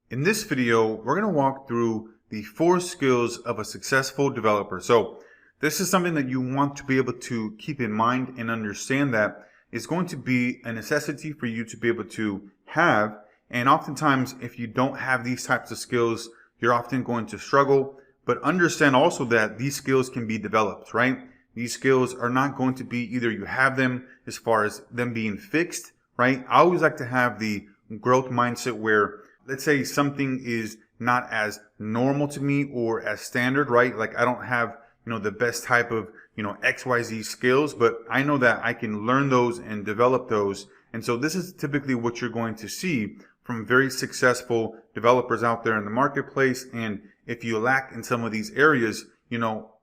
In this video, we're going to walk through the 4 skills of a successful developer. So this is something that you want to be able to keep in mind and understand that it's going to be a necessity for you to be able to have. And oftentimes, if you don't have these types of skills, you're often going to struggle. But understand also that these skills can be developed, right? These skills are not going to be either you have them as far as them being fixed, right? I always like to have the growth mindset where, let's say something is not as normal to me or as standard, right? Like I don't have, the best type of, XYZ skills, but I know that I can learn those and develop those. And so this is typically what you're going to see from very successful developers out there in the marketplace. And if you lack in some of these areas,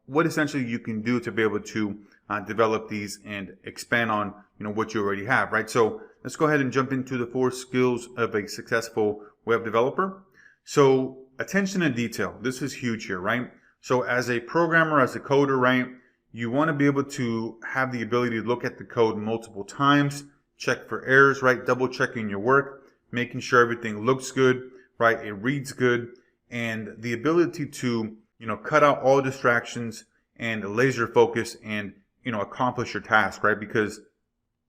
what essentially you can do to be able to develop these and expand on, what you already have, right? So let's go ahead and jump into the 4 skills of a successful web developer. So attention to detail. This is huge here, right? So as a programmer, as a coder, right, you want to be able to have the ability to look at the code multiple times, check for errors, right? Double checking your work, making sure everything looks good, right? It reads good, and the ability to, cut out all distractions and laser focus and, accomplish your task, right? Because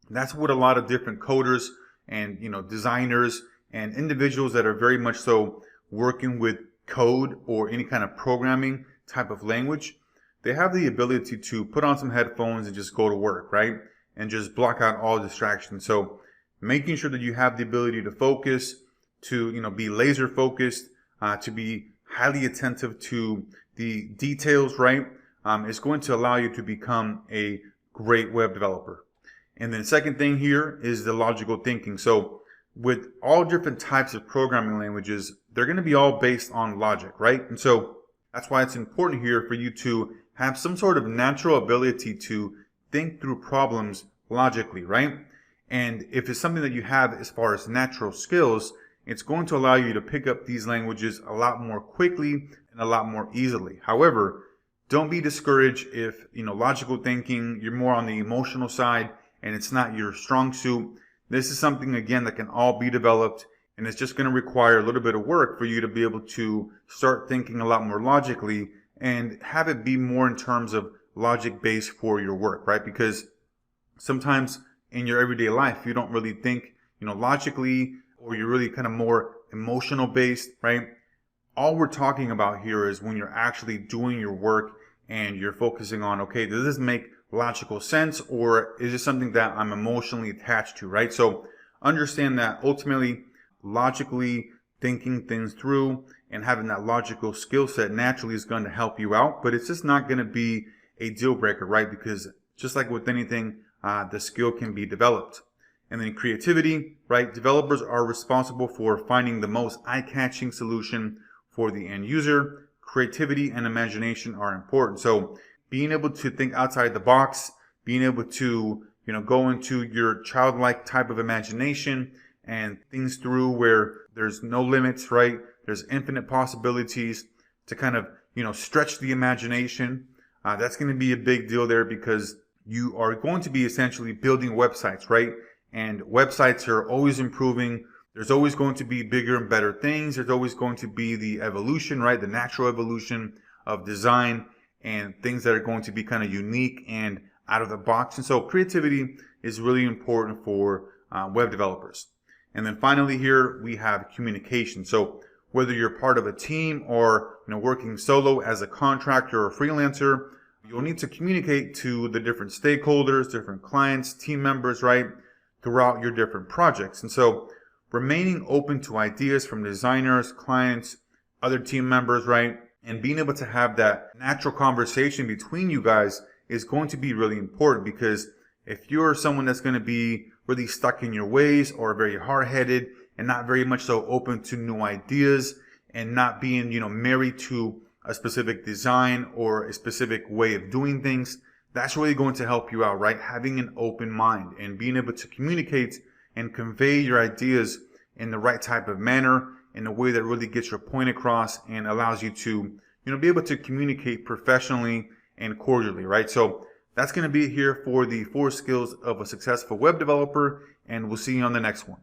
that's what a lot of different coders and, designers and individuals that are very much so working with code or any kind of programming type of language, they have the ability to put on some headphones and just go to work, right? And just block out all distractions. So making sure that you have the ability to focus, to, be laser focused, to be highly attentive to the details, right? Is going to allow you to become a great web developer. And then the second thing here is the logical thinking. So with all different types of programming languages, they're going to be all based on logic, right? And so that's why it's important here for you to have some sort of natural ability to think through problems logically, right? And if it's something that you have as far as natural skills, it's going to allow you to pick up these languages a lot more quickly and a lot more easily. However, don't be discouraged if, logical thinking, you're more on the emotional side and it's not your strong suit. This is something, again, that can all be developed, and it's just going to require a little bit of work for you to be able to start thinking a lot more logically and have it be more in terms of logic based for your work, right? Because sometimes in your everyday life, you don't really think, logically, or you're really kind of more emotional based, right? All we're talking about here is when you're actually doing your work and you're focusing on, okay, does this make logical sense, or is it something that I'm emotionally attached to, right? So understand that ultimately logically thinking things through and having that logical skill set naturally is going to help you out, but it's just not going to be a deal breaker, right? Because just like with anything, the skill can be developed. And then creativity, right? Developers are responsible for finding the most eye-catching solution for the end user. Creativity and imagination are important. So being able to think outside the box, being able to, go into your childlike type of imagination and things through where there's no limits, right? There's infinite possibilities to kind of, stretch the imagination. That's going to be a big deal there because you are going to be essentially building websites, right? And websites are always improving. There's always going to be bigger and better things. There's always going to be the evolution, right? The natural evolution of design and things that are going to be kind of unique and out of the box. And so creativity is really important for web developers. And then finally here we have communication. So whether you're part of a team or working solo as a contractor or a freelancer, you'll need to communicate to the different stakeholders, different clients, team members, right, throughout your different projects. And so remaining open to ideas from designers, clients, other team members, right, and being able to have that natural conversation between you guys is going to be really important, because if you're someone that's going to be really stuck in your ways or very hard-headed and not very much so open to new ideas and not being, married to a specific design or a specific way of doing things, that's really going to help you out, right? Having an open mind and being able to communicate and convey your ideas in the right type of manner, in a way that really gets your point across and allows you to, be able to communicate professionally and cordially, right? So that's going to be here for the 4 skills of a successful web developer, and we'll see you on the next one.